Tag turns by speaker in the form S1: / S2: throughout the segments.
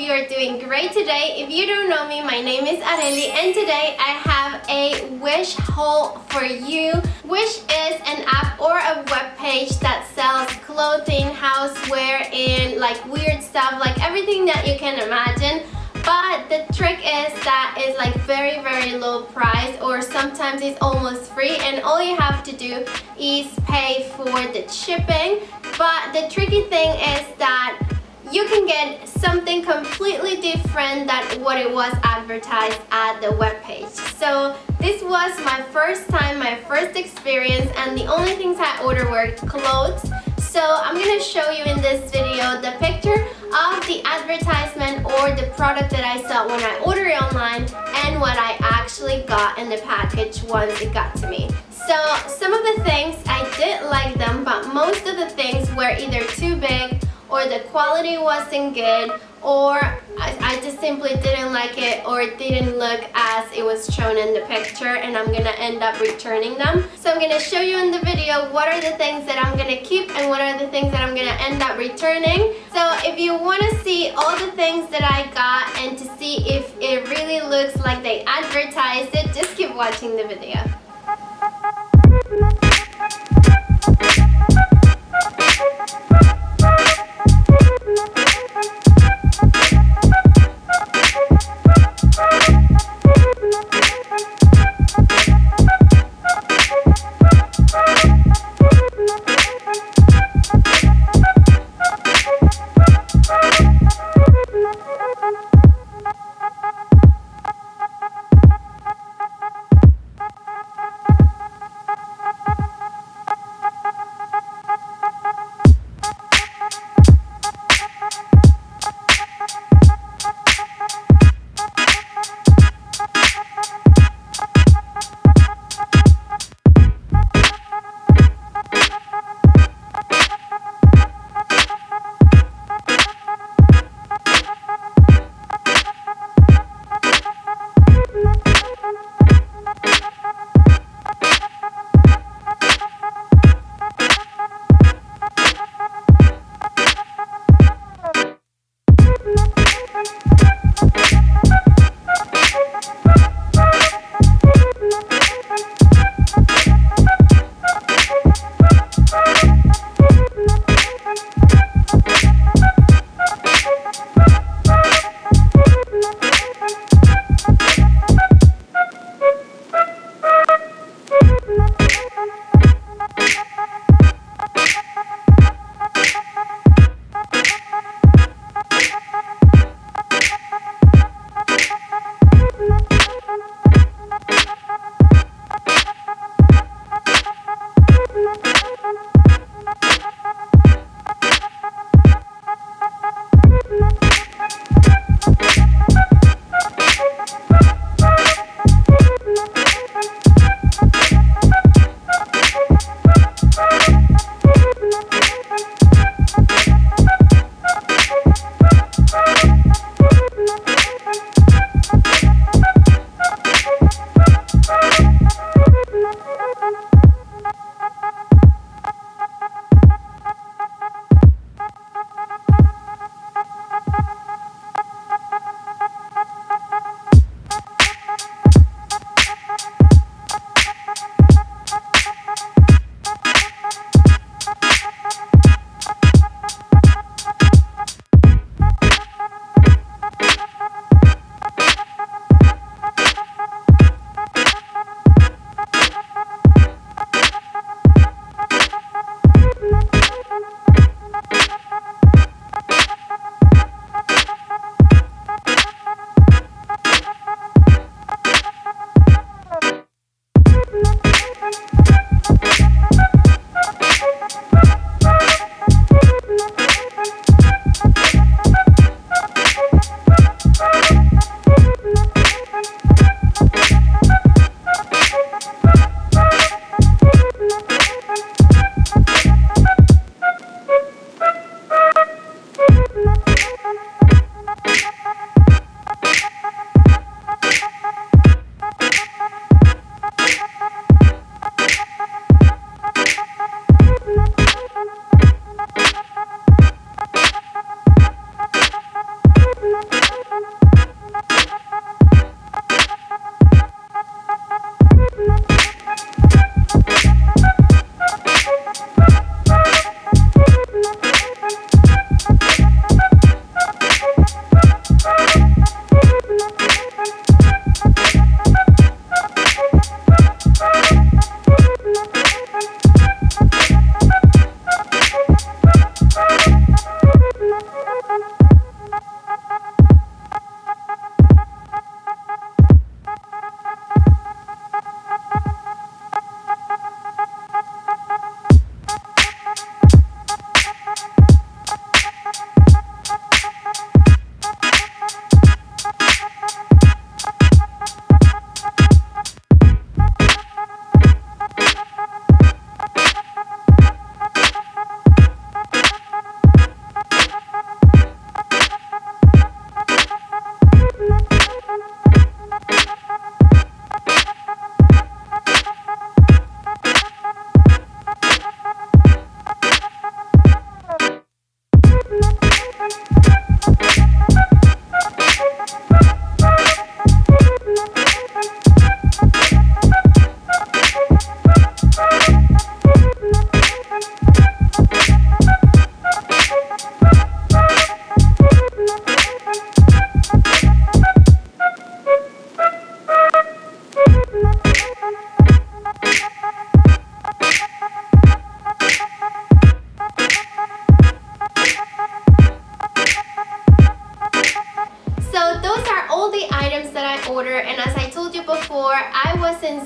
S1: hope you are doing great today. If you don't know me, my name is Areli and today I have a wish haul for you. Wish is an app or a web page that sells clothing, houseware, and like weird stuff, like everything that you can imagine. But the trick is that it's like very low price, or sometimes it's almost free, and all you have to do is pay for the shipping. But the tricky thing is that you can get something completely different than what it was advertised at the webpage. So this was my first time, my first experience, and the only things I ordered were clothes. So I'm gonna show you in this video the picture of the advertisement or the product that I saw when I ordered it online and what I actually got in the package once it got to me. So some of the things I did like them, but most of the things were either too big, or the quality wasn't good, or I just simply didn't like it, or it didn't look as it was shown in the picture, and I'm gonna end up returning them. So I'm gonna show you in the video what are the things that I'm gonna keep and what are the things that I'm gonna end up returning. So if you wanna see all the things that I got and to see if it really looks like they advertised it, just keep watching the video.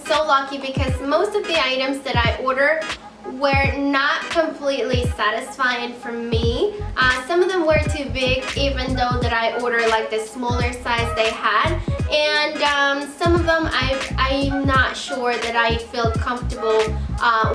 S1: so lucky because most of the items that I order were not completely satisfying for me. Some of them were too big, even though that I ordered like the smaller size they had, and some of them I'm not sure that I feel comfortable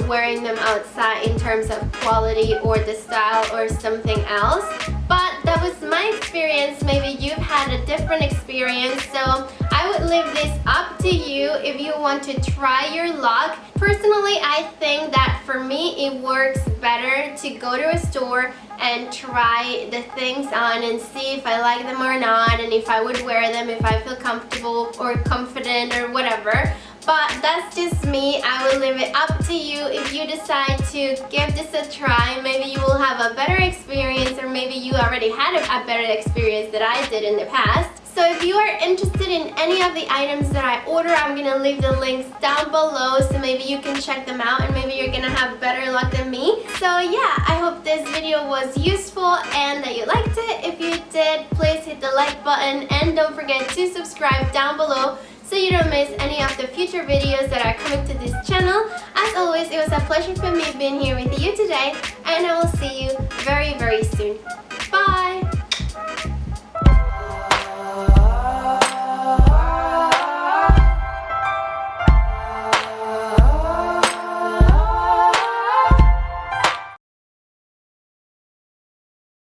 S1: wearing them outside in terms of quality or the style or something else. But that was my experience. Maybe you've had a different experience, so I would leave this up to you if you want to try your luck. Personally, I think that for me it works better to go to a store and try the things on and see if I like them or not, and if I would wear them, if I feel comfortable or confident or whatever. But that's just me. I will leave it up to you. If you decide to give this a try, maybe you will have a better experience, or maybe you already had a better experience that I did in the past. So if you are interested in any of the items that I order, I'm going to leave the links down below, so maybe you can check them out and maybe you're going to have better luck than me. So yeah, I hope this video was useful and that you liked it. If you did, please hit the like button and don't forget to subscribe down below so you don't miss any of the future videos that are coming to this channel. As always, it was a pleasure for me being here with you today, and I will see you very, very soon.